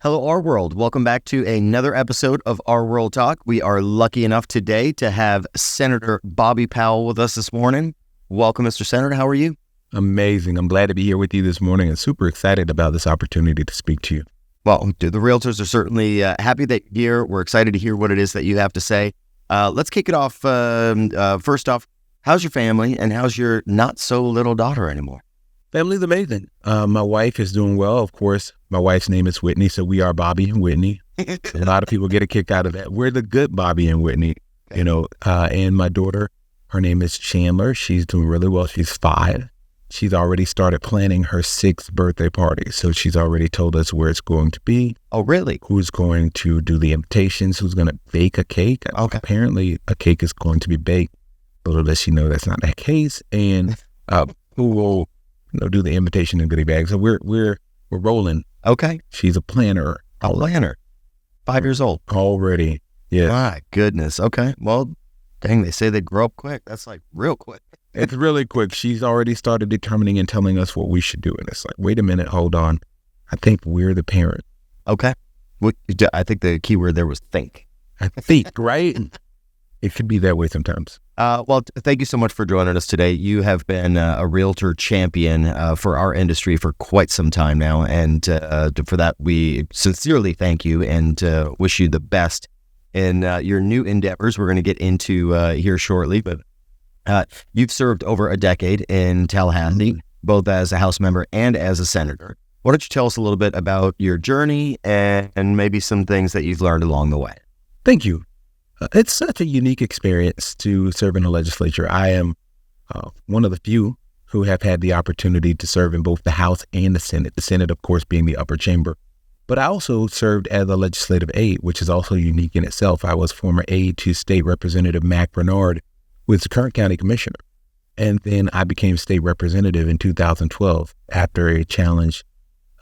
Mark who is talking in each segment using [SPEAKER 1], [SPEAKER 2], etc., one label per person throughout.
[SPEAKER 1] Hello, RWorld. Welcome back to another episode of RWorldTalk. We are lucky enough today to have Senator Bobby Powell with us this morning. Welcome, Mr. Senator. How are you?
[SPEAKER 2] Amazing. I'm glad to be here with you this morning and super excited about this opportunity to speak to you.
[SPEAKER 1] Well, the Realtors are certainly happy that you're here. We're excited to hear what it is that you have to say. Let's kick it off. First off, how's your family and how's your not-so-little daughter anymore?
[SPEAKER 2] Family's amazing. My wife is doing well. Of course, my wife's name is Whitney, so we are Bobby and Whitney. A lot of people get a kick out of that. We're the good Bobby and Whitney, and my daughter, her name is Chandler. She's doing really well. She's 5. She's already started planning her 6th birthday party. So she's already told us where it's going to be.
[SPEAKER 1] Oh, really?
[SPEAKER 2] Who's going to do the invitations, who's going to bake a cake.
[SPEAKER 1] Okay.
[SPEAKER 2] Apparently, a cake is going to be baked. Little does she know that's not the case. And who will do the invitation and goodie bag. So we're rolling.
[SPEAKER 1] Okay.
[SPEAKER 2] She's a planner.
[SPEAKER 1] A planner. 5 years old.
[SPEAKER 2] Already. Yeah.
[SPEAKER 1] My goodness. Okay. Well, dang, they say they grow up quick. That's like real quick.
[SPEAKER 2] It's really quick. She's already started determining and telling us what we should do. And it's like, wait a minute, hold on. I think we're the parent.
[SPEAKER 1] Okay. I think the key word there was think.
[SPEAKER 2] I think, right? It could be that way sometimes.
[SPEAKER 1] Well, thank you so much for joining us today. You have been a realtor champion for our industry for quite some time now. And for that, we sincerely thank you and wish you the best in your new endeavors we're going to get into here shortly. But you've served over a decade in Tallahassee, both as a House member and as a senator. Why don't you tell us a little bit about your journey and maybe some things that you've learned along the way?
[SPEAKER 2] Thank you. It's such a unique experience to serve in the legislature. I am one of the few who have had the opportunity to serve in both the House and the Senate, of course, being the upper chamber. But I also served as a legislative aide, which is also unique in itself. I was former aide to State Representative Mac Bernard, who is the current county commissioner. And then I became state representative in 2012 after a challenge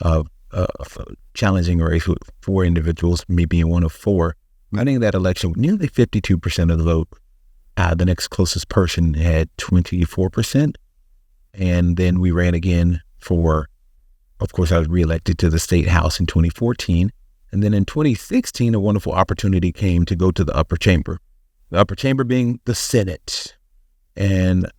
[SPEAKER 2] of a challenging race with 4 individuals, me being one of 4. Running that election with nearly 52% of the vote. The next closest person had 24%. And then we ran again of course, I was reelected to the state house in 2014. And then in 2016, a wonderful opportunity came to go to the upper chamber. The upper chamber being the Senate. And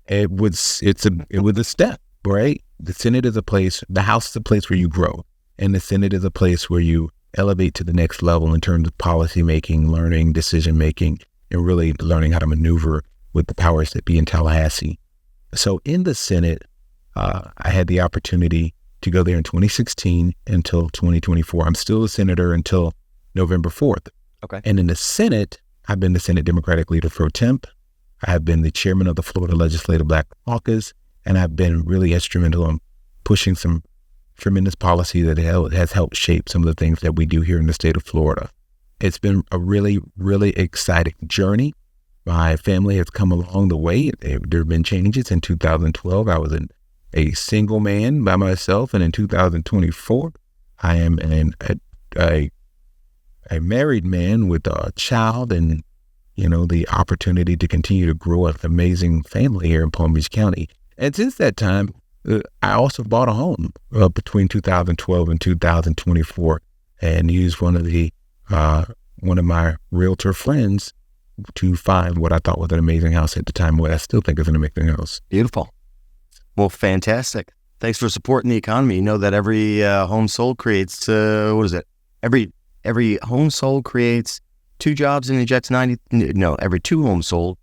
[SPEAKER 2] it was a step, right? The Senate is a place, the House is a place where you grow. And the Senate is a place where you elevate to the next level in terms of policy making, learning, decision making, and really learning how to maneuver with the powers that be in Tallahassee. So in the Senate, I had the opportunity to go there in 2016 until 2024. I'm still a senator until November 4th.
[SPEAKER 1] Okay.
[SPEAKER 2] And in the Senate, I've been the Senate Democratic Leader pro temp. I have been the chairman of the Florida Legislative Black Caucus, and I've been really instrumental in pushing some tremendous policy that has helped shape some of the things that we do here in the state of Florida. It's been a really, really exciting journey. My family has come along the way. There have been changes. In 2012, I was a single man by myself, and in 2024, I am a married man with a child and, the opportunity to continue to grow an amazing family here in Palm Beach County. And since that time, I also bought a home between 2012 and 2024, and used one of my realtor friends to find what I thought was an amazing house at the time, what I still think is an amazing house.
[SPEAKER 1] Beautiful. Well, fantastic. Thanks for supporting the economy. You know that every home sold creates, Every home sold creates 2 jobs and injects every 2 homes sold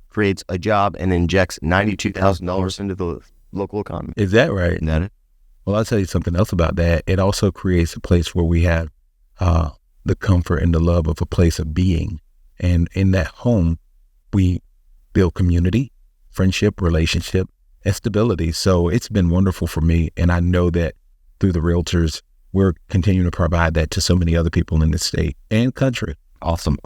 [SPEAKER 1] creates a job and injects $92,000 into the local economy.
[SPEAKER 2] Is that right?
[SPEAKER 1] Isn't that it?
[SPEAKER 2] Well, I'll tell you something else about that. It also creates a place where we have the comfort and the love of a place of being. And in that home, we build community, friendship, relationship, and stability. So it's been wonderful for me. And I know that through the Realtors, we're continuing to provide that to so many other people in the state and country.
[SPEAKER 1] Awesome.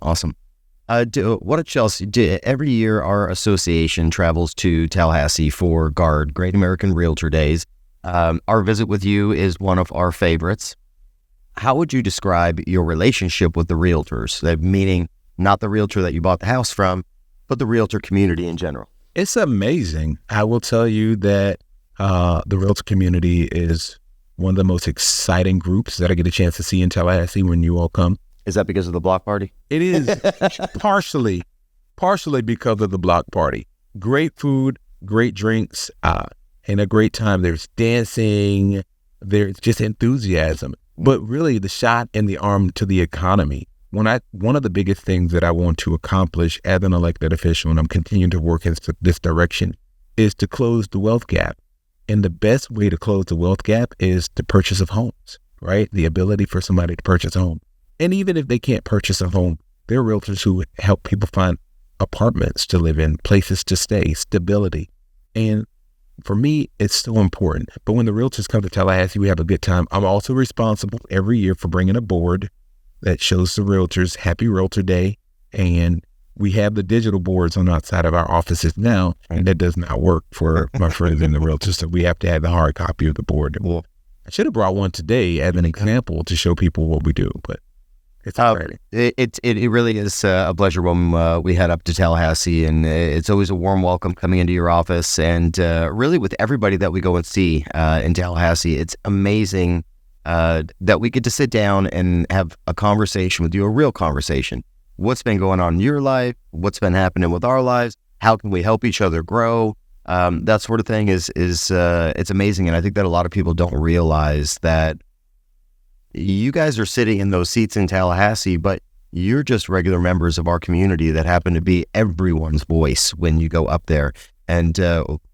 [SPEAKER 1] What at Chelsea? Every year our association travels to Tallahassee for GARD, Great American Realtor Days. Our visit with you is one of our favorites. How would you describe your relationship with the Realtors? Meaning not the realtor that you bought the house from, but the realtor community in general.
[SPEAKER 2] It's amazing. I will tell you that the realtor community is one of the most exciting groups that I get a chance to see in Tallahassee when you all come.
[SPEAKER 1] Is that because of the block party?
[SPEAKER 2] It is partially because of the block party. Great food, great drinks, and a great time. There's dancing, there's just enthusiasm. But really, the shot in the arm to the economy. One of the biggest things that I want to accomplish as an elected official, and I'm continuing to work in this direction, is to close the wealth gap. And the best way to close the wealth gap is the purchase of homes, right? The ability for somebody to purchase a home. And even if they can't purchase a home, there are realtors who help people find apartments to live in, places to stay, stability. And for me, it's so important. But when the realtors come to Tallahassee, we have a good time. I'm also responsible every year for bringing a board that shows the realtors Happy Realtor Day. And we have the digital boards on outside of our offices now, and that does not work for my friends in the realtors. So we have to have the hard copy of the board. Well, I should have brought one today as an example to show people what we do, but it's exciting.
[SPEAKER 1] It really is a pleasure when we head up to Tallahassee, and it's always a warm welcome coming into your office. And really, with everybody that we go and see in Tallahassee, it's amazing that we get to sit down and have a conversation with you, a real conversation. What's been going on in your life? What's been happening with our lives? How can we help each other grow? That sort of thing is it's amazing. And I think that a lot of people don't realize that you guys are sitting in those seats in Tallahassee, but you're just regular members of our community that happen to be everyone's voice when you go up there. And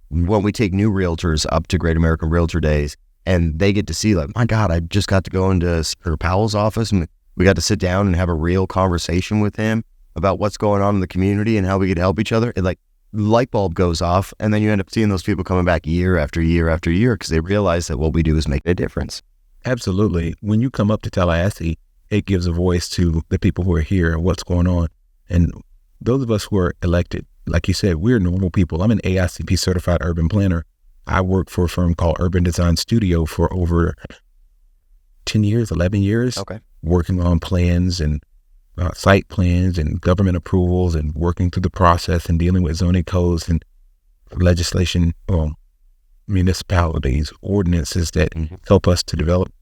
[SPEAKER 1] when we take new realtors up to Great American Realtor Days, and they get to see, like, my God, I just got to go into Senator Powell's office, and we got to sit down and have a real conversation with him about what's going on in the community and how we could help each other. It, like, light bulb goes off, and then you end up seeing those people coming back year after year after year because they realize that what we do is make a difference.
[SPEAKER 2] Absolutely. When you come up to Tallahassee, it gives a voice to the people who are here and what's going on. And those of us who are elected, like you said, we're normal people. I'm an AICP certified urban planner. I worked for a firm called Urban Design Studio for over 10 years, 11 years, working on plans and site plans and government approvals and working through the process and dealing with zoning codes and legislation, municipalities, ordinances that help us to develop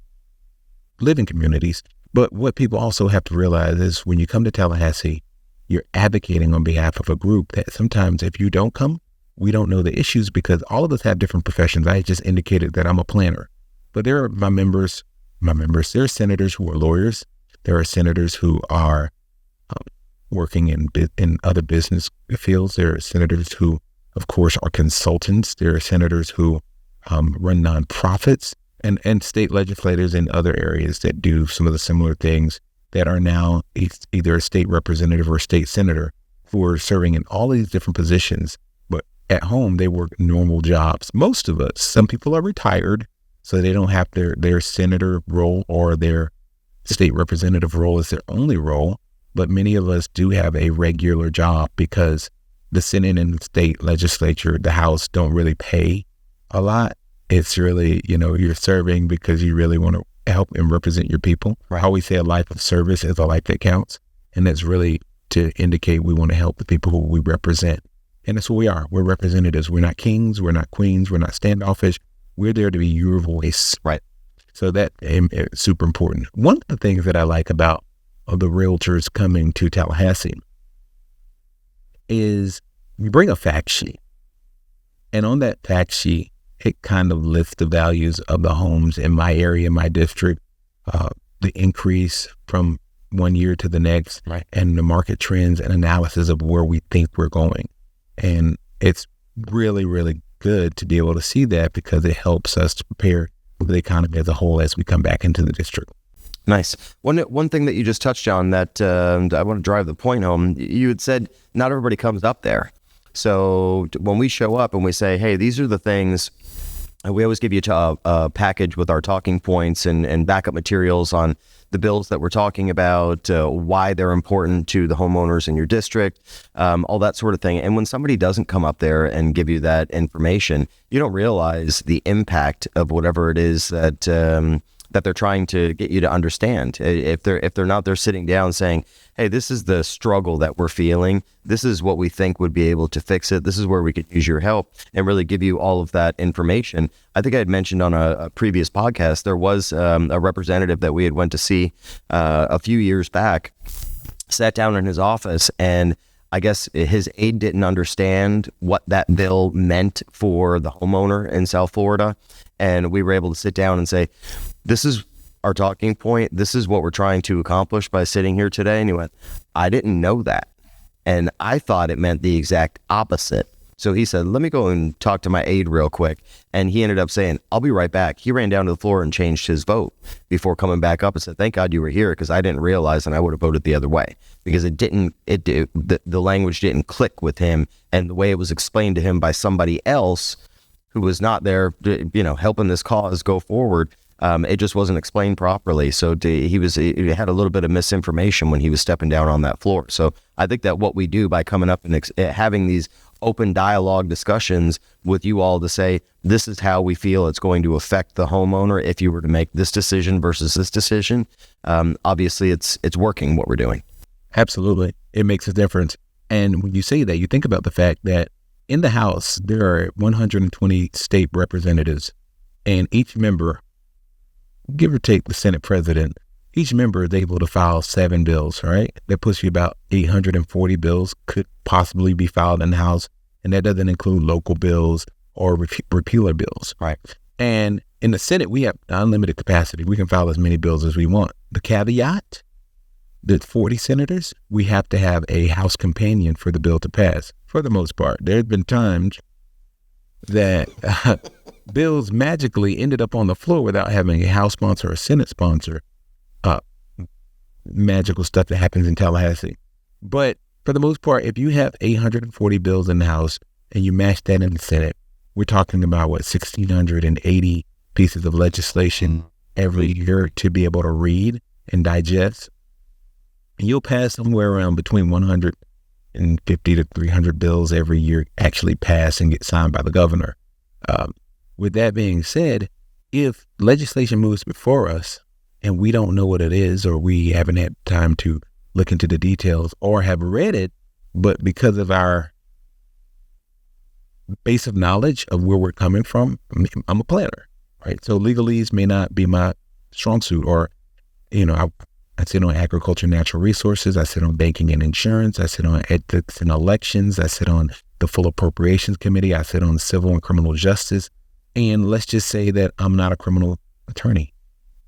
[SPEAKER 2] living communities. But what people also have to realize is when you come to Tallahassee, you're advocating on behalf of a group that sometimes if you don't come, we don't know the issues because all of us have different professions. I just indicated that I'm a planner, but there are my members, there are senators who are lawyers. There are senators who are working in other business fields. There are senators who, of course, are consultants. There are senators who run nonprofits and state legislators in other areas that do some of the similar things that are now either a state representative or a state senator who are serving in all these different positions. But at home, they work normal jobs. Most of us, some people are retired, so they don't have their senator role or their state representative role as their only role. But many of us do have a regular job because the Senate and the state legislature, the House, don't really pay a lot. It's really, you're serving because you really want to help and represent your people. Right. I always say a life of service is a life that counts. And that's really to indicate we want to help the people who we represent. And that's what we are. We're representatives. We're not kings. We're not queens. We're not standoffish. We're there to be your voice.
[SPEAKER 1] Right.
[SPEAKER 2] So that is super important. One of the things that I like about the realtors coming to Tallahassee is we bring a fact sheet. And on that fact sheet, it kind of lists the values of the homes in my area, my district, the increase from one year to the next, right, and the market trends and analysis of where we think we're going. And it's really, really good to be able to see that because it helps us to prepare for the economy as a whole as we come back into the district.
[SPEAKER 1] Nice. One thing that you just touched on that I want to drive the point home, you had said not everybody comes up there. So when we show up and we say, hey, these are the things, we always give you a package with our talking points and backup materials on the bills that we're talking about, why they're important to the homeowners in your district, all that sort of thing. And when somebody doesn't come up there and give you that information, you don't realize the impact of whatever it is that that they're trying to get you to understand. If they're not there sitting down saying, hey, this is the struggle that we're feeling, this is what we think would be able to fix it, this is where we could use your help, and really give you all of that information. I think I had mentioned on a previous podcast, there was a representative that we had went to see a few years back, sat down in his office, and I guess his aide didn't understand what that bill meant for the homeowner in South Florida. And we were able to sit down and say, this is our talking point. This is what we're trying to accomplish by sitting here today. And he went, I didn't know that. And I thought it meant the exact opposite. So he said, let me go and talk to my aide real quick. And he ended up saying, I'll be right back. He ran down to the floor and changed his vote before coming back up and said, thank God you were here, because I didn't realize and I would have voted the other way, because the language didn't click with him, and the way it was explained to him by somebody else who was not there, helping this cause go forward. It just wasn't explained properly. So he had a little bit of misinformation when he was stepping down on that floor. So I think that what we do by coming up and having these open dialogue discussions with you all to say, this is how we feel it's going to affect the homeowner if you were to make this decision versus this decision. Obviously, it's working what we're doing.
[SPEAKER 2] Absolutely. It makes a difference. And when you say that, you think about the fact that in the House, there are 120 state representatives, and each member, give or take the Senate president, each member is able to file 7 bills, right? That puts you about 840 bills could possibly be filed in the House. And that doesn't include local bills or repealer bills.
[SPEAKER 1] Right.
[SPEAKER 2] And in the Senate, we have unlimited capacity. We can file as many bills as we want. The caveat, that 40 senators, we have to have a House companion for the bill to pass. For the most part, there have been times that bills magically ended up on the floor without having a House sponsor or Senate sponsor. Magical stuff that happens in Tallahassee. But for the most part, if you have 840 bills in the House and you match that in the Senate, we're talking about 1,680 pieces of legislation every year to be able to read and digest. And you'll pass somewhere around between 150 to 300 bills every year actually pass and get signed by the governor. With that being said, if legislation moves before us and we don't know what it is, or we haven't had time to look into the details or have read it, but because of our base of knowledge of where we're coming from, I'm a planner, right? So legalese may not be my strong suit, or, I sit on agriculture and natural resources. I sit on banking and insurance. I sit on ethics and elections. I sit on the full appropriations committee. I sit on civil and criminal justice. And let's just say that I'm not a criminal attorney,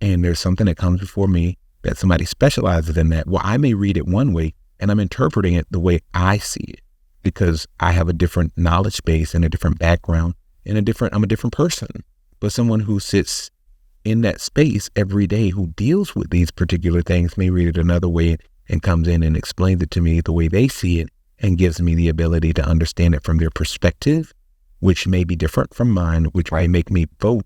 [SPEAKER 2] and there's something that comes before me that somebody specializes in that. Well, I may read it one way and I'm interpreting it the way I see it, because I have a different knowledge base and a different background and I'm a different person. But someone who sits in that space every day, who deals with these particular things, may read it another way and comes in and explains it to me the way they see it, and gives me the ability to understand it from their perspective, which may be different from mine, which may make me vote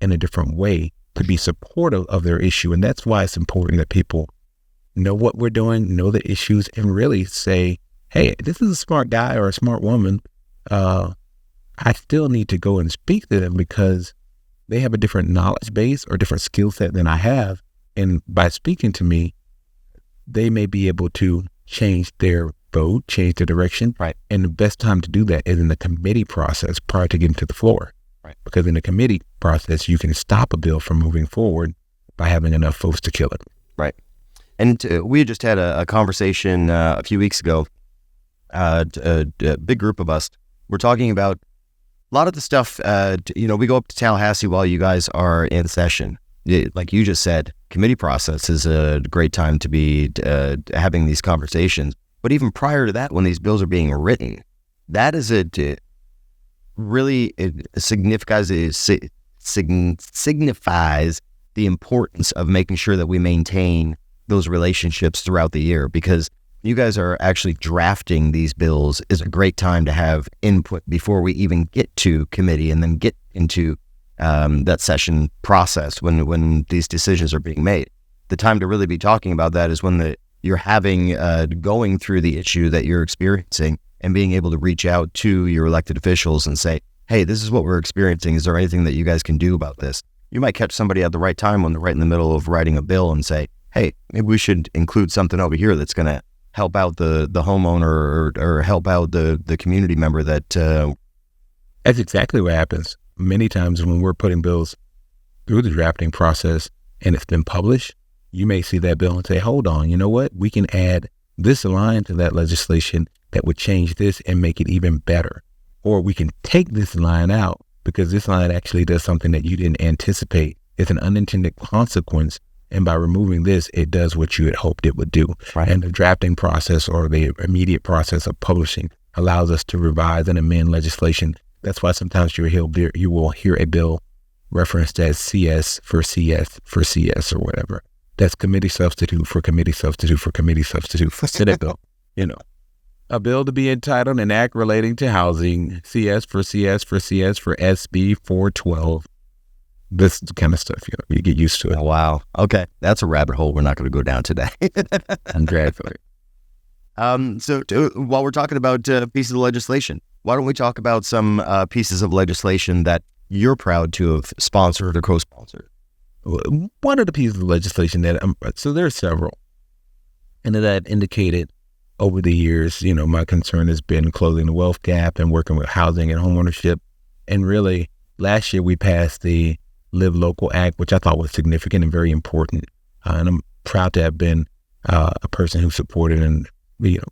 [SPEAKER 2] in a different way to be supportive of their issue. And that's why it's important that people know what we're doing, know the issues, and really say, hey, this is a smart guy or a smart woman. I still need to go and speak to them because they have a different knowledge base or different skill set than I have. And by speaking to me, they may be able to change their vote, change their direction.
[SPEAKER 1] Right.
[SPEAKER 2] And the best time to do that is in the committee process prior to getting to the floor.
[SPEAKER 1] Right.
[SPEAKER 2] Because in the committee process, you can stop a bill from moving forward by having enough votes to kill it.
[SPEAKER 1] Right. And we just had a conversation a few weeks ago. A big group of us were talking about a lot of the stuff. We go up to Tallahassee while you guys are in session. Like you just said, committee process is a great time to be having these conversations. But even prior to that, when these bills are being written, that is signifies the importance of making sure that we maintain those relationships throughout the year, because you guys are actually drafting these bills is a great time to have input before we even get to committee and then get into that session process when these decisions are being made. The time to really be talking about that is when you're having going through the issue that you're experiencing and being able to reach out to your elected officials and say, hey, this is what we're experiencing. Is there anything that you guys can do about this? you might catch somebody at the right time when they're right in the middle of writing a bill and say, hey, maybe we should include something over here that's going to help out the homeowner or help out the community member that.
[SPEAKER 2] That's exactly what happens. Many times when we're putting bills through the drafting process and it's been published, you may see that bill and say, hold on, you know what? We can add this line to that legislation that would change this and make it even better. Or we can take this line out because this line actually does something that you didn't anticipate. It's an unintended consequence. And by removing this, it does what you had hoped it would do.
[SPEAKER 1] Right.
[SPEAKER 2] And the drafting process or the immediate process of publishing allows us to revise and amend legislation. That's why sometimes you will hear a bill referenced as CS for CS for CS or whatever. That's committee substitute for committee substitute for committee substitute for Senate bill. A bill to be entitled an act relating to housing, CS for CS for CS for SB 412. This kind of stuff, you get used to it.
[SPEAKER 1] Oh, wow. Okay. That's a rabbit hole we're not going to go down today.
[SPEAKER 2] Exactly.
[SPEAKER 1] While we're talking about pieces of legislation, why don't we talk about some pieces of legislation that you're proud to have sponsored or co-sponsored?
[SPEAKER 2] One of the pieces of legislation so there are several. And as I've indicated over the years, my concern has been closing the wealth gap and working with housing and homeownership. And really, last year we passed the Live Local Act, which I thought was significant and very important. And I'm proud to have been a person who supported and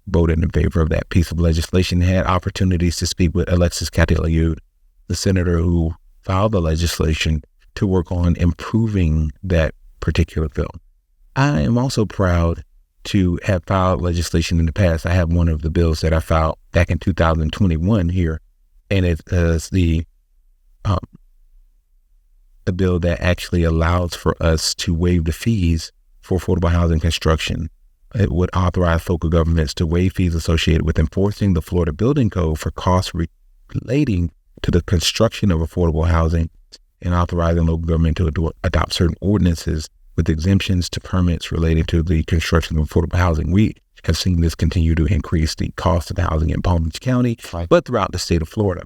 [SPEAKER 2] voted in favor of that piece of legislation. Had opportunities to speak with Alexis Cataliud, the senator who filed the legislation, to work on improving that particular bill. I am also proud to have filed legislation in the past. I have one of the bills that I filed back in 2021 here, and it is the bill that actually allows for us to waive the fees for affordable housing construction. It would authorize local governments to waive fees associated with enforcing the Florida Building Code for costs relating to the construction of affordable housing, and authorizing local government to adopt certain ordinances with exemptions to permits related to the construction of affordable housing. We have seen this continue to increase the cost of housing in Palm Beach County,
[SPEAKER 1] right,
[SPEAKER 2] but throughout the state of Florida.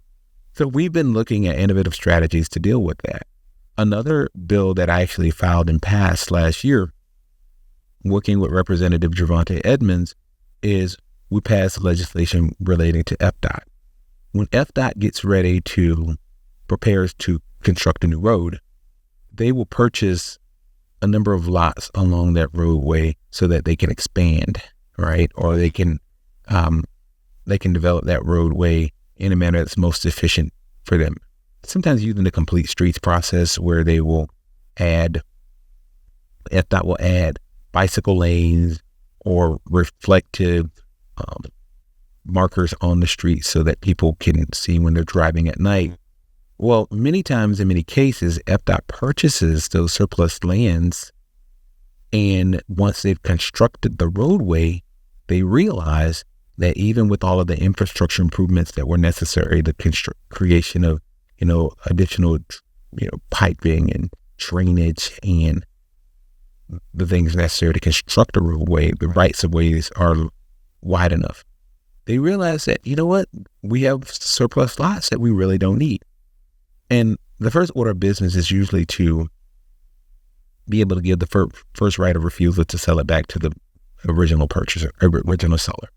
[SPEAKER 2] So we've been looking at innovative strategies to deal with that. Another bill that I actually filed and passed last year, working with Representative Gervonta Edmonds, is we passed legislation relating to FDOT. When FDOT prepares to construct a new road, they will purchase a number of lots along that roadway so that they can expand, right? Or they can develop that roadway in a manner that's most efficient for them. Sometimes using the complete streets process where FDOT will add bicycle lanes or reflective markers on the street so that people can see when they're driving at night. Well, many times, in many cases, FDOT purchases those surplus lands, and once they've constructed the roadway, they realize that even with all of the infrastructure improvements that were necessary, the creation of, additional, piping and drainage and the things necessary to construct a roadway, the rights of ways are wide enough. They realize that, we have surplus lots that we really don't need. And the first order of business is usually to be able to give the first right of refusal to sell it back to the original purchaser, original seller,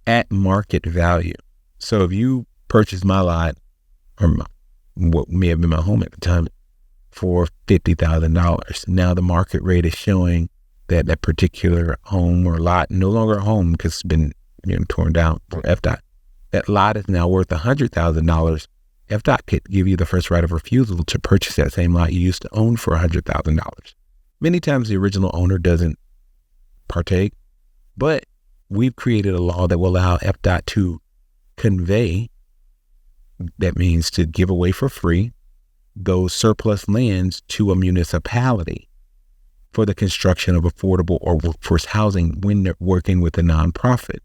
[SPEAKER 2] at market value. So if you purchase my lot, or what may have been my home at the time, for $50,000, now the market rate is showing that that particular home or lot, no longer a home because it's been torn down for FDOT, that lot is now worth $100,000. FDOT could give you the first right of refusal to purchase that same lot you used to own for $100,000. Many times the original owner doesn't partake, but we've created a law that will allow FDOT to convey, that means to give away for free, those surplus lands to a municipality for the construction of affordable or workforce housing when they're working with a nonprofit.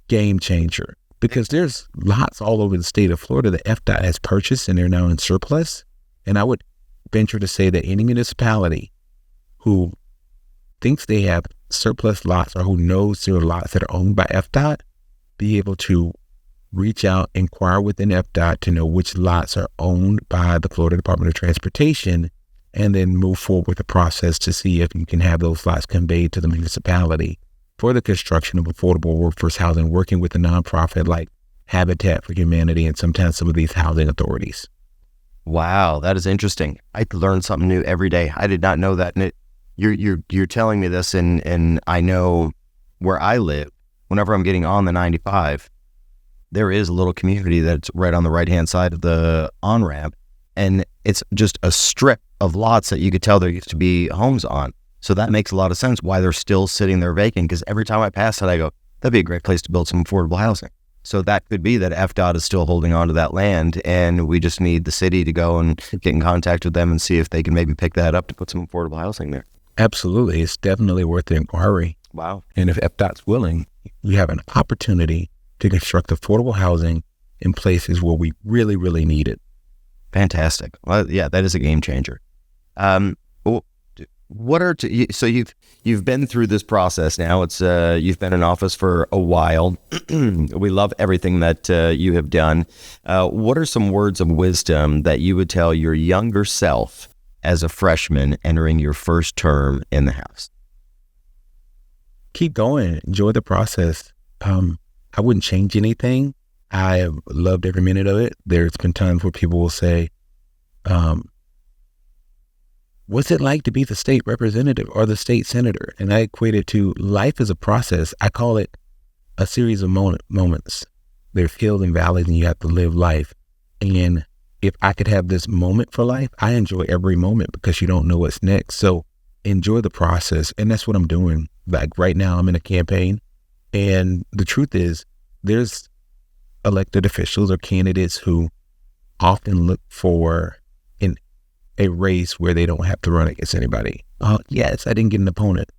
[SPEAKER 2] Game changer. Because there's lots all over the state of Florida that FDOT has purchased and they're now in surplus. And I would venture to say that any municipality who thinks they have surplus lots or who knows there are lots that are owned by FDOT, be able to reach out, inquire within FDOT to know which lots are owned by the Florida Department of Transportation and then move forward with the process to see if you can have those lots conveyed to the municipality for the construction of affordable workforce housing, working with a nonprofit like Habitat for Humanity and sometimes some of these housing authorities.
[SPEAKER 1] Wow, that is interesting. I learn something new every day. I did not know that. And you're telling me this, and I know where I live, whenever I'm getting on the 95, there is a little community that's right on the right-hand side of the on-ramp, and it's just a strip of lots that you could tell there used to be homes on. So that makes a lot of sense why they're still sitting there vacant, because every time I pass it, I go, that'd be a great place to build some affordable housing. So that could be that FDOT is still holding on to that land, and we just need the city to go and get in contact with them and see if they can maybe pick that up to put some affordable housing there.
[SPEAKER 2] Absolutely. It's definitely worth the inquiry.
[SPEAKER 1] Wow.
[SPEAKER 2] And if FDOT's willing, you have an opportunity to construct affordable housing in places where we really, really need it.
[SPEAKER 1] Fantastic. Well, yeah, that is a game changer. So you've been through this process now. It's you've been in office for a while. We love everything that you have done. What are some words of wisdom that you would tell your younger self as a freshman entering your first term in the House?
[SPEAKER 2] Keep going. Enjoy the process. I wouldn't change anything. I have loved every minute of it. There's been times where people will say, what's it like to be the state representative or the state senator? And I equate it to life is a process. I call it a series of moments. There's hills and valleys, and you have to live life. And if I could have this moment for life, I enjoy every moment because you don't know what's next. So enjoy the process. And that's what I'm doing. Like right now, I'm in a campaign. And the truth is, there's elected officials or candidates who often look for a race where they don't have to run against anybody. Yes, I didn't get an opponent.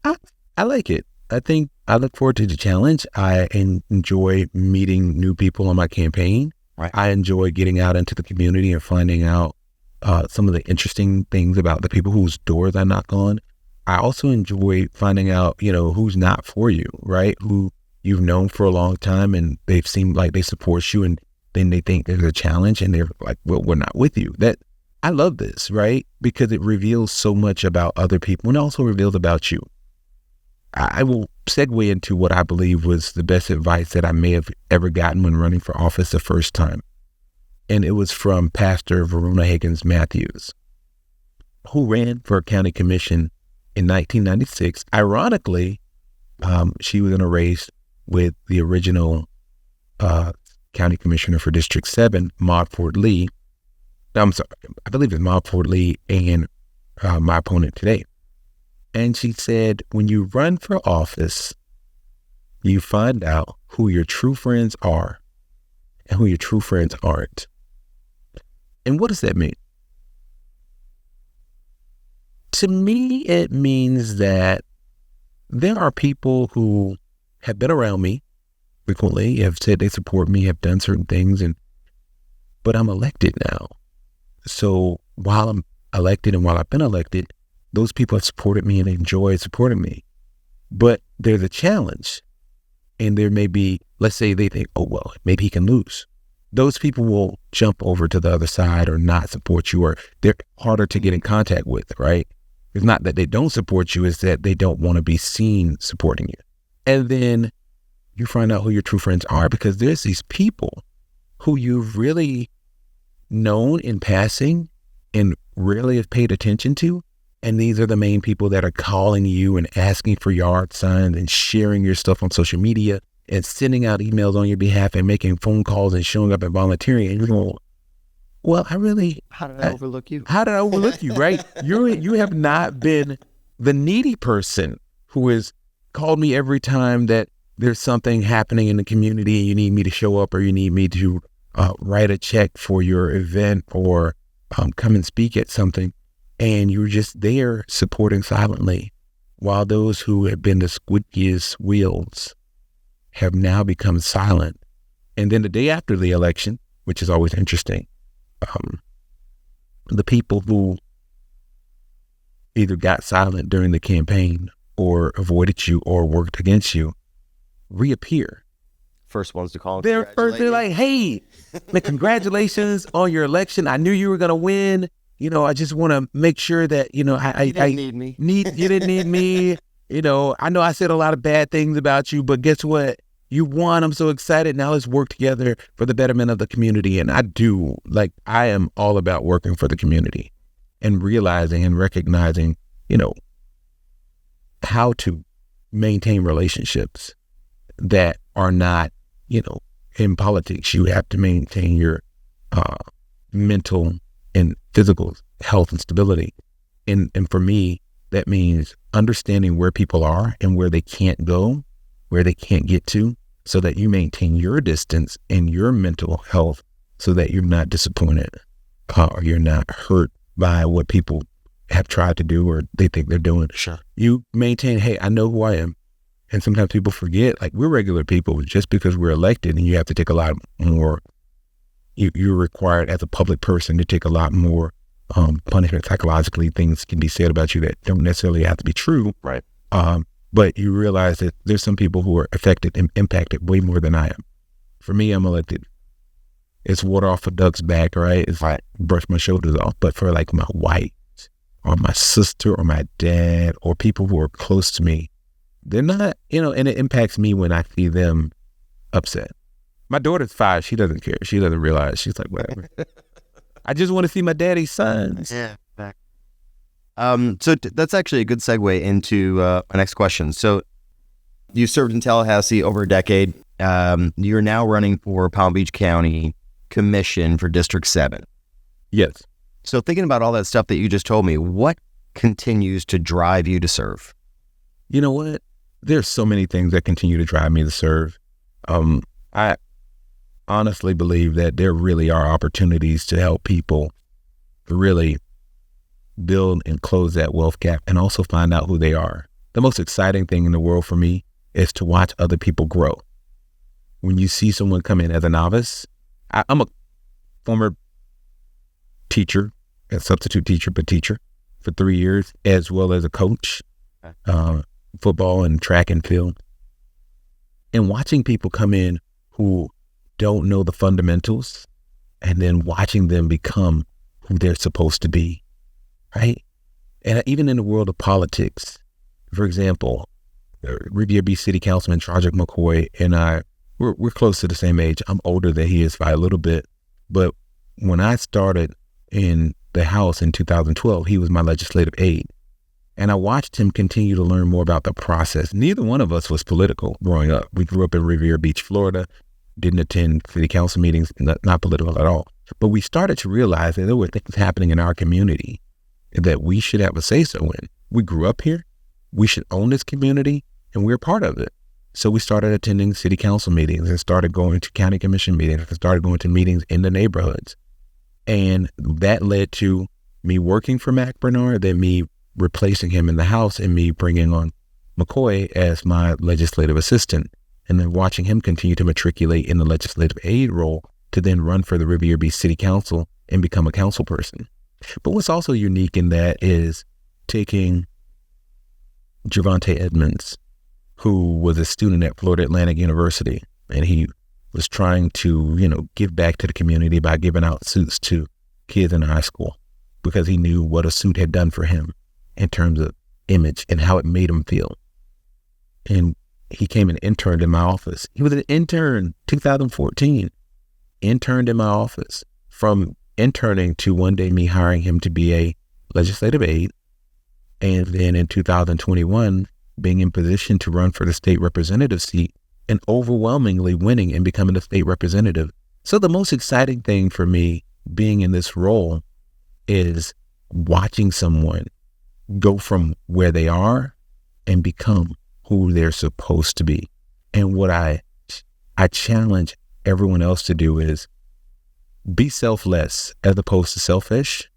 [SPEAKER 2] I like it. I think I look forward to the challenge. I enjoy meeting new people on my campaign.
[SPEAKER 1] Right.
[SPEAKER 2] I enjoy getting out into the community and finding out some of the interesting things about the people whose doors I knock on. I also enjoy finding out, who's not for you, right? Who you've known for a long time and they've seemed like they support you, and then they think there's a challenge and they're like, well, we're not with you. I love this, right? Because it reveals so much about other people and also reveals about you. I will segue into what I believe was the best advice that I may have ever gotten when running for office the first time. And it was from Pastor Verona Higgins Matthews, who ran for a county commission in 1996. Ironically, she was in a race with the original county commissioner for District 7, Maud Ford Lee. I'm sorry, I believe it's Maud Ford Lee and my opponent today. And she said, when you run for office, you find out who your true friends are and who your true friends aren't. And what does that mean? To me, it means that there are people who have been around me frequently, have said they support me, have done certain things, but I'm elected now. So while I'm elected and while I've been elected, those people have supported me and enjoy supporting me. But there's a challenge, and there may be, let's say they think, oh, well, maybe he can lose. Those people will jump over to the other side or not support you, or they're harder to get in contact with, right? It's not that they don't support you, it's that they don't want to be seen supporting you. And then you find out who your true friends are, because there's these people who you've really known in passing and rarely have paid attention to. And these are the main people that are calling you and asking for yard signs and sharing your stuff on social media and sending out emails on your behalf and making phone calls and showing up and volunteering. And you're going, well, how did I overlook you? How did I overlook you, right? You have not been the needy person who has called me every time that there's something happening in the community and you need me to show up, or you need me to write a check for your event, or come and speak at something. And you're just there supporting silently, while those who have been the squeakiest wheels have now become silent. And then the day after the election, which is always interesting, the people who either got silent during the campaign or avoided you or worked against you reappear.
[SPEAKER 1] First ones to call.
[SPEAKER 2] They're like, hey, man, congratulations on your election. I knew you were going to win. I just want to make sure that,
[SPEAKER 1] you didn't need me.
[SPEAKER 2] You didn't need me. I know I said a lot of bad things about you, but guess what? You won. I'm so excited. Now let's work together for the betterment of the community. And I am all about working for the community and realizing and recognizing, how to maintain relationships that are not, in politics. You have to maintain your mental and physical health and stability. And for me, that means understanding where people are and where they can't go, where they can't get to, so that you maintain your distance and your mental health so that you're not disappointed or you're not hurt by what people have tried to do or they think they're doing.
[SPEAKER 1] Sure.
[SPEAKER 2] You maintain, hey, I know who I am. And sometimes people forget, we're regular people. Just because we're elected and you have to take a lot more, you're required as a public person to take a lot more punishment psychologically. Things can be said about you that don't necessarily have to be true.
[SPEAKER 1] Right.
[SPEAKER 2] But you realize that there's some people who are affected and impacted way more than I am. For me, I'm elected. It's water off a duck's back, right? It's
[SPEAKER 1] right.
[SPEAKER 2] Brush my shoulders off. But for my wife or my sister or my dad or people who are close to me, they're not, and it impacts me when I see them upset. My daughter's 5. She doesn't care. She doesn't realize. She's like, whatever. I just want to see my daddy's sons.
[SPEAKER 1] Yeah. So that's actually a good segue into my next question. So you served in Tallahassee over a decade. You're now running for Palm Beach County Commission for District 7.
[SPEAKER 2] Yes.
[SPEAKER 1] So thinking about all that stuff that you just told me, what continues to drive you to serve?
[SPEAKER 2] You know what? There's so many things that continue to drive me to serve. I honestly believe that there really are opportunities to help people really build and close that wealth gap and also find out who they are. The most exciting thing in the world for me is to watch other people grow. When you see someone come in as a novice, I'm a former teacher, a substitute teacher, but teacher for 3 years, as well as a coach, football and track and field. And watching people come in who don't know the fundamentals and then watching them become who they're supposed to be, right? And even in the world of politics, for example, Riviera Beach City Councilman Roderick McCoy and I, we're close to the same age. I'm older than he is by a little bit. But when I started in the House in 2012, he was my legislative aide. And I watched him continue to learn more about the process. Neither one of us was political growing up. We grew up in Riviera Beach, Florida, didn't attend city council meetings, not political at all. But we started to realize that there were things happening in our community that we should have a say-so in. We grew up here. We should own this community, and we're part of it. So we started attending city council meetings and started going to county commission meetings and started going to meetings in the neighborhoods. And that led to me working for Mac Bernard, then me replacing him in the House and me bringing on McCoy as my legislative assistant, and then watching him continue to matriculate in the legislative aide role to then run for the Riviera Beach City Council and become a council person. But what's also unique in that is taking Javante Edmonds, who was a student at Florida Atlantic University, and he was trying to, give back to the community by giving out suits to kids in high school because he knew what a suit had done for him in terms of image and how it made him feel. And he came and interned in my office. He was an intern, 2014, interned in my office. From interning to one day me hiring him to be a legislative aide, and then in 2021, being in position to run for the state representative seat and overwhelmingly winning and becoming the state representative. So the most exciting thing for me being in this role is watching someone go from where they are and become who they're supposed to be. And what I challenge everyone else to do is be selfless as opposed to selfish.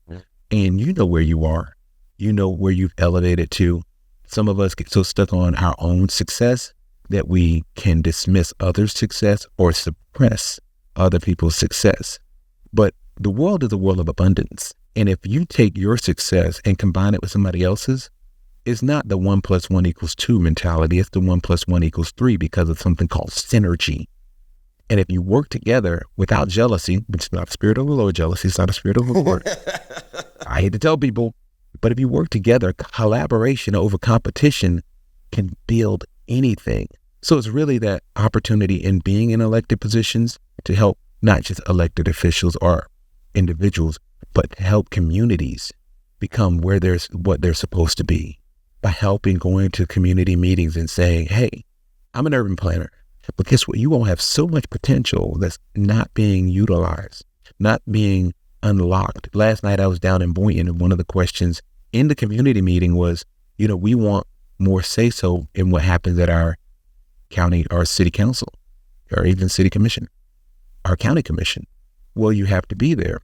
[SPEAKER 2] And you know where you are. You know where you've elevated to. Some of us get so stuck on our own success that we can dismiss others' success or suppress other people's success. But the world is a world of abundance. And if you take your success and combine it with somebody else's, it's not the 1 + 1 = 2 mentality. It's the 1 + 1 = 3 because of something called synergy. And if you work together without jealousy, which is not a spirit of the Lord, jealousy is not a spirit of the Lord. I hate to tell people, but if you work together, collaboration over competition can build anything. So it's really that opportunity in being in elected positions to help not just elected officials or individuals, but to help communities become what they're supposed to be by helping going to community meetings and saying, hey, I'm an urban planner, but guess what? You all have so much potential that's not being utilized, not being unlocked. Last night I was down in Boynton, and one of the questions in the community meeting was, we want more say-so in what happens at our county or city council or even city commission, our county commission. Well, you have to be there.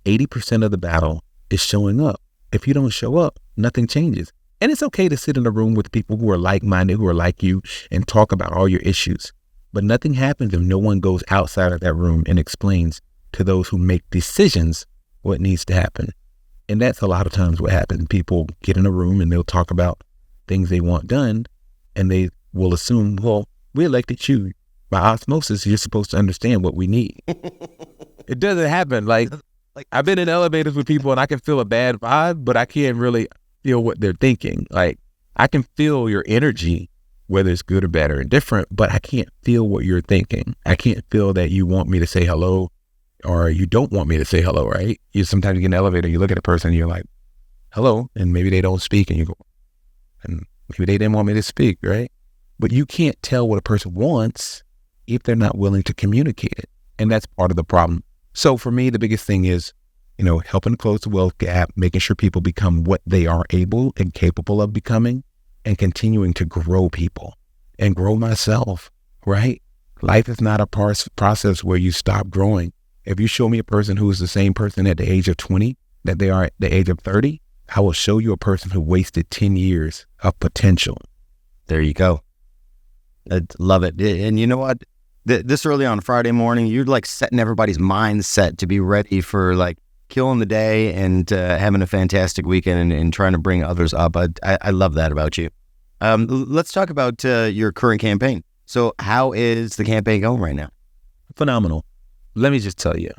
[SPEAKER 2] 80% of the battle is showing up. If you don't show up, nothing changes. And it's okay to sit in a room with people who are like-minded, who are like you, and talk about all your issues. But nothing happens if no one goes outside of that room and explains to those who make decisions what needs to happen. And that's a lot of times what happens. People get in a room and they'll talk about things they want done, and they will assume, well, we elected you. By osmosis, you're supposed to understand what we need. It doesn't happen. Like I've been in elevators with people and I can feel a bad vibe, but I can't really feel what they're thinking. Like I can feel your energy, whether it's good or bad or indifferent, but I can't feel what you're thinking. I can't feel that you want me to say hello or you don't want me to say hello, right? Sometimes you get in an elevator, you look at a person and you're like, hello, and maybe they don't speak and you go, and maybe they didn't want me to speak, right? But you can't tell what a person wants if they're not willing to communicate it. And that's part of the problem. So for me, the biggest thing is, helping close the wealth gap, making sure people become what they are able and capable of becoming, and continuing to grow people and grow myself, right? Life is not a process where you stop growing. If you show me a person who is the same person at the age of 20 that they are at the age of 30, I will show you a person who wasted 10 years of potential.
[SPEAKER 1] There you go. I love it. And you know what? This early on Friday morning, you're like setting everybody's mindset to be ready for like killing the day and having a fantastic weekend and trying to bring others up. I love that about you. Let's talk about your current campaign. So how is the campaign going right now?
[SPEAKER 2] Phenomenal. Let me just tell you,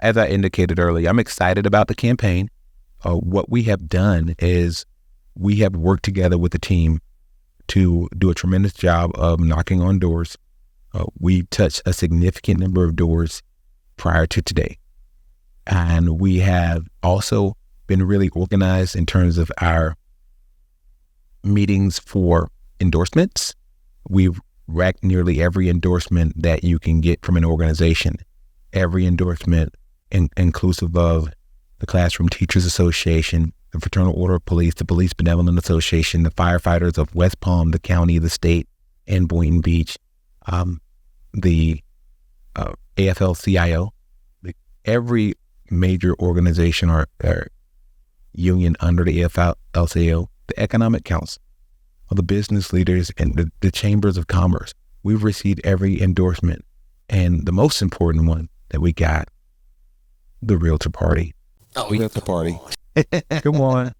[SPEAKER 2] as I indicated earlier, I'm excited about the campaign. What we have done is we have worked together with the team to do a tremendous job of knocking on doors. We touched a significant number of doors prior to today. And we have also been really organized in terms of our meetings for endorsements. We've racked nearly every endorsement that you can get from an organization. Every endorsement inclusive of the Classroom Teachers Association, the Fraternal Order of Police, the Police Benevolent Association, the firefighters of West Palm, the county, the state, and Boynton Beach, the AFL-CIO, every major organization or union under the AFL-CIO, the Economic Council, the business leaders, and the chambers of commerce. We've received every endorsement. And the most important one that we got, the Realtor Party.
[SPEAKER 1] Oh,
[SPEAKER 2] Realtor Party. Come on.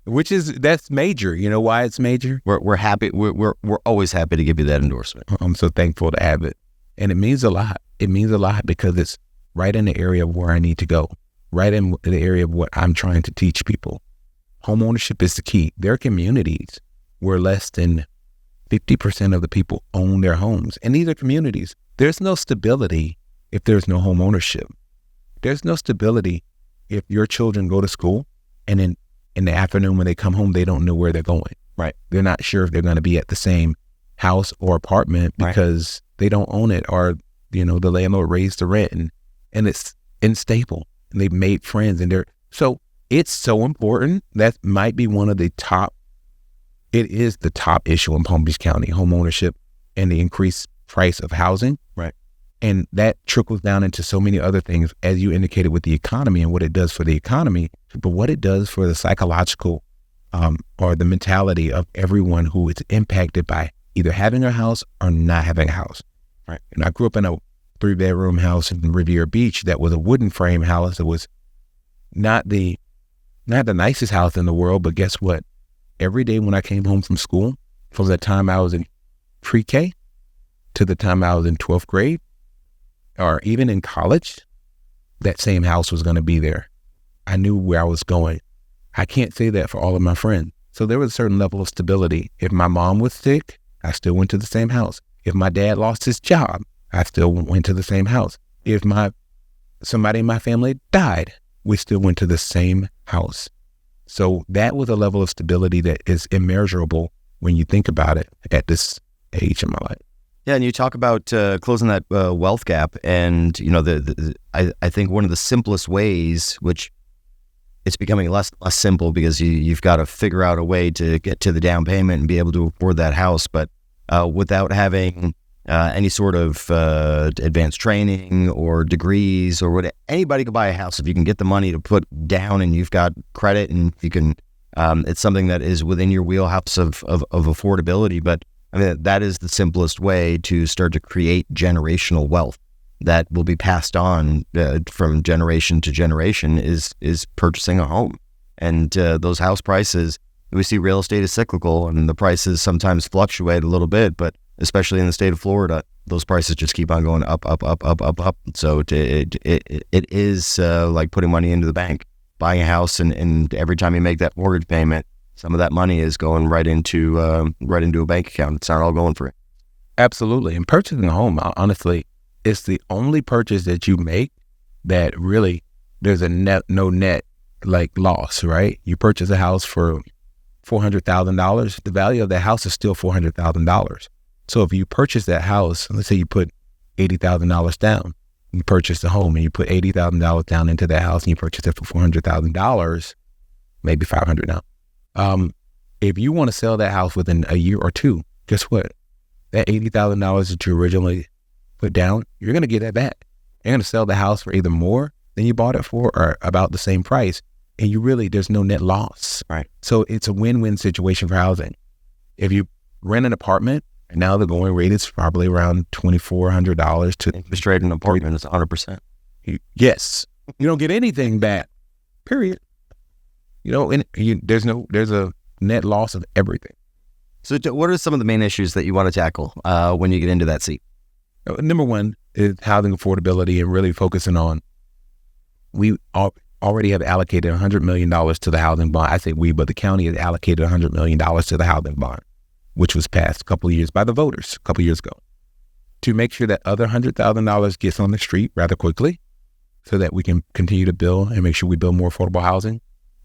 [SPEAKER 2] That's major. You know why it's major?
[SPEAKER 1] We're happy. We're always happy to give you that endorsement.
[SPEAKER 2] I'm so thankful to have it. And it means a lot. It means a lot because it's right in the area of where I need to go, right in the area of what I'm trying to teach people. Homeownership is the key. There are communities where less than 50% of the people own their homes. And these are communities. There's no stability if there's no home ownership. There's no stability if your children go to school and then in the afternoon when they come home, they don't know where they're going. Right. They're not sure if they're going to be at the same house or apartment because they don't own it, or, the landlord raised the rent and it's unstable and they've made friends so it's so important. That might be one of the top, it is the top issue in Palm Beach County, home ownership and the increased price of housing. Right. And that trickles down into so many other things, as you indicated with the economy and what it does for the economy, but what it does for the psychological or the mentality of everyone who is impacted by either having a house or not having a house. Right. And I grew up in a 3-bedroom house in Riviera Beach that was a wooden frame house. It was not the nicest house in the world, but guess what? Every day when I came home from school, from the time I was in pre-K to the time I was in 12th grade or even in college, that same house was going to be there. I knew where I was going. I can't say that for all of my friends. So there was a certain level of stability. If my mom was sick, I still went to the same house. If my dad lost his job, I still went to the same house. If somebody in my family died, we still went to the same house. So that was a level of stability that is immeasurable when you think about it at this age in my life.
[SPEAKER 1] Yeah, and you talk about closing that wealth gap, and I think one of the simplest ways, which it's becoming less simple because you've got to figure out a way to get to the down payment and be able to afford that house, but without having any sort of advanced training or degrees or what, anybody can buy a house if you can get the money to put down and you've got credit and you can. It's something that is within your wheelhouse of affordability, but I mean, that is the simplest way to start to create generational wealth that will be passed on from generation to generation is purchasing a home. And those house prices, we see real estate is cyclical and the prices sometimes fluctuate a little bit, but especially in the state of Florida, those prices just keep on going up. So it is like putting money into the bank, buying a house, and every time you make that mortgage payment, some of that money is going right into a bank account. It's not all going for it.
[SPEAKER 2] Absolutely. And purchasing a home, honestly, it's the only purchase that you make that really there's no net like loss, right? You purchase a house for $400,000. The value of that house is still $400,000. So if you purchase that house, let's say you put $80,000 down, you purchase the home and you put $80,000 down into that house and you purchase it for $400,000, maybe $500 now. If you want to sell that house within a year or two, guess what? That $80,000 that you originally put down, you're going to get that back. You're going to sell the house for either more than you bought it for or about the same price. And there's no net loss.
[SPEAKER 1] Right.
[SPEAKER 2] So it's a win-win situation for housing. If you rent an apartment, and now the going rate is probably around $2,400 to
[SPEAKER 1] interest rate in an apartment is 100%.
[SPEAKER 2] Yes. You don't get anything back, period. There's a net loss of everything.
[SPEAKER 1] So what are some of the main issues that you want to tackle when you get into that seat?
[SPEAKER 2] Number one is housing affordability and really focusing on, we already have allocated $100 million to the housing bond. I say we, but the county has allocated $100 million to the housing bond, which was passed a couple of years by the voters a couple of years ago, to make sure that other $100,000 gets on the street rather quickly so that we can continue to build and make sure we build more affordable housing.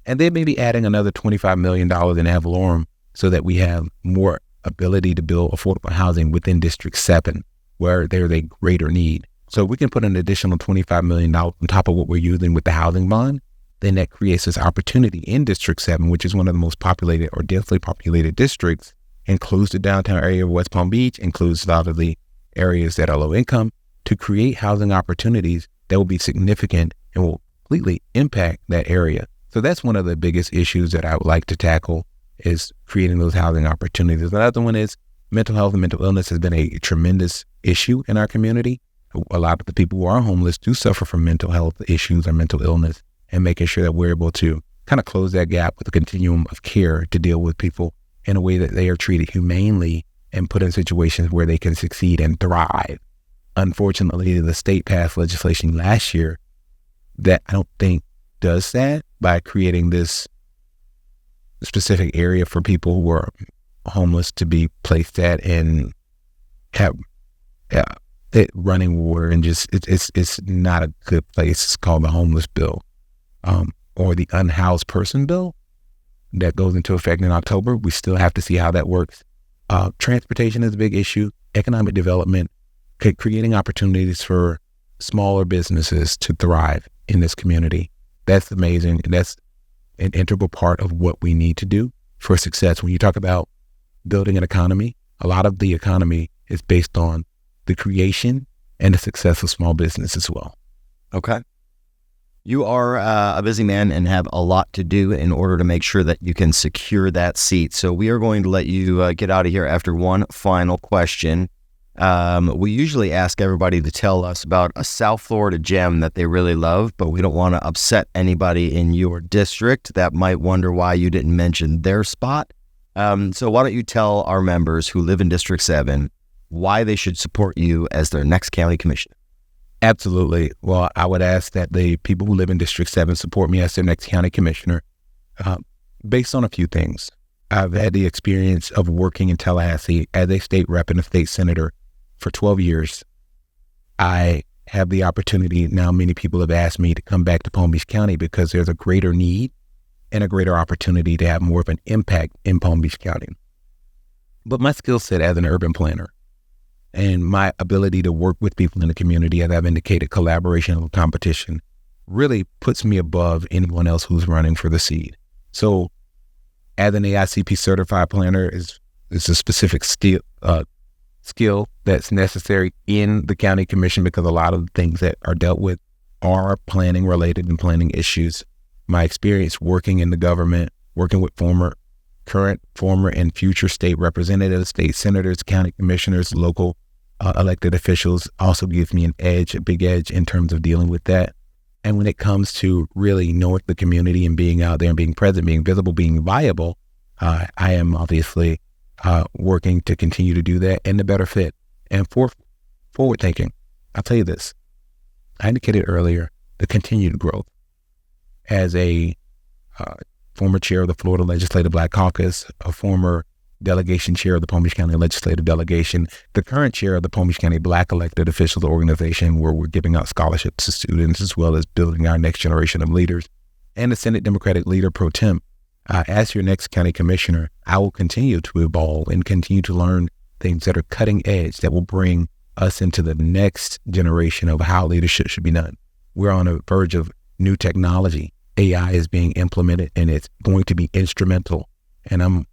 [SPEAKER 2] And then maybe adding another $25 million in ad valorem so that we have more ability to build affordable housing within District 7, where there's a greater need. So we can put an additional $25 million on top of what we're using with the housing bond, then that creates this opportunity in District 7, which is one of the most populated or densely populated districts, includes the downtown area of West Palm Beach, includes a lot of the areas that are low income, to create housing opportunities that will be significant and will completely impact that area. So that's one of the biggest issues that I would like to tackle, is creating those housing opportunities. Another one is mental health and mental illness has been a tremendous issue in our community. A lot of the people who are homeless do suffer from mental health issues or mental illness, and making sure that we're able to kind of close that gap with a continuum of care to deal with people in a way that they are treated humanely and put in situations where they can succeed and thrive. Unfortunately, the state passed legislation last year that I don't think does that, by creating this specific area for people who are homeless to be placed at and have running water, and just it's not a good place. It's called the homeless bill, or the unhoused person bill that goes into effect in October. We still have to see how that works. Transportation is a big issue. Economic development, creating opportunities for smaller businesses to thrive in this community. That's amazing. And that's an integral part of what we need to do for success. When you talk about building an economy, a lot of the economy is based on the creation and the success of small business as well.
[SPEAKER 1] Okay. You are a busy man and have a lot to do in order to make sure that you can secure that seat. So we are going to let you get out of here after one final question. We usually ask everybody to tell us about a South Florida gem that they really love, but we don't want to upset anybody in your district that might wonder why you didn't mention their spot. So why don't you tell our members who live in District 7 why they should support you as their next county commissioner.
[SPEAKER 2] Absolutely. Well, I would ask that the people who live in District 7 support me as their next county commissioner based on a few things. I've had the experience of working in Tallahassee as a state rep and a state senator for 12 years. I have the opportunity, now many people have asked me to come back to Palm Beach County because there's a greater need and a greater opportunity to have more of an impact in Palm Beach County. But my skill set as an urban planner and my ability to work with people in the community, as I've indicated, collaboration and competition, really puts me above anyone else who's running for the seat. So as an AICP certified planner is a specific skill that's necessary in the county commission because a lot of the things that are dealt with are planning related and planning issues. My experience working in the government, working with current, former, and future state representatives, state senators, county commissioners, local elected officials also gives me a big edge in terms of dealing with that. And when it comes to really knowing the community and being out there and being present, being visible, being viable, I am obviously working to continue to do that and the better fit. And forward thinking, I'll tell you this, I indicated earlier, the continued growth. As a former chair of the Florida Legislative Black Caucus, a former delegation chair of the Palm Beach County Legislative Delegation, the current chair of the Palm Beach County Black Elected Officials Organization, where we're giving out scholarships to students as well as building our next generation of leaders, and the Senate Democratic Leader Pro Tem. As your next county commissioner, I will continue to evolve and continue to learn things that are cutting edge that will bring us into the next generation of how leadership should be done. We're on the verge of new technology. AI is being implemented and it's going to be instrumental. And I'm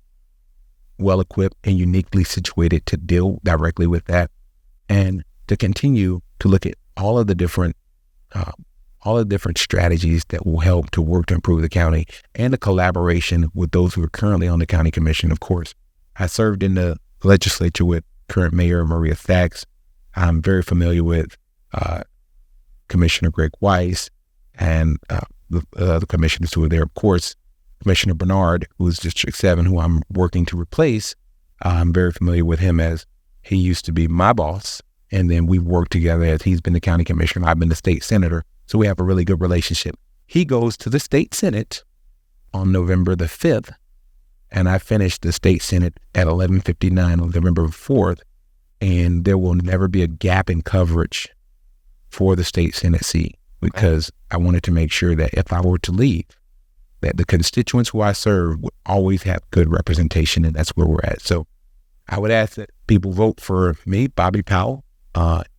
[SPEAKER 2] well equipped and uniquely situated to deal directly with that and to continue to look at all of the different strategies that will help to work to improve the county and the collaboration with those who are currently on the county commission. Of course, I served in the legislature with current Mayor Maria Sachs. I'm very familiar with Commissioner Greg Weiss and the commissioners who are there. Of course, Commissioner Bernard, who is District 7, who I'm working to replace. I'm very familiar with him as he used to be my boss. And then we worked together as he's been the county commissioner. I've been the state senator. So we have a really good relationship. He goes to the state Senate on November the 5th. And I finished the state Senate at 11:59 on November 4th. And there will never be a gap in coverage for the state Senate seat because I wanted to make sure that if I were to leave, that the constituents who I serve would always have good representation, and that's where we're at. So I would ask that people vote for me, Bobby Powell,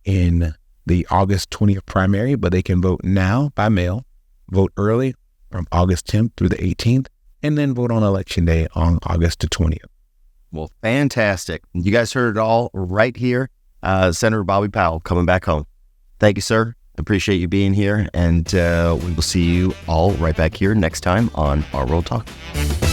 [SPEAKER 2] in the August 20th primary, but they can vote now by mail, vote early from August 10th through the 18th, and then vote on Election Day on August the 20th.
[SPEAKER 1] Well, fantastic. You guys heard it all right here. Senator Bobby Powell coming back home. Thank you, sir. Appreciate you being here, and we will see you all right back here next time on RWorldTalk.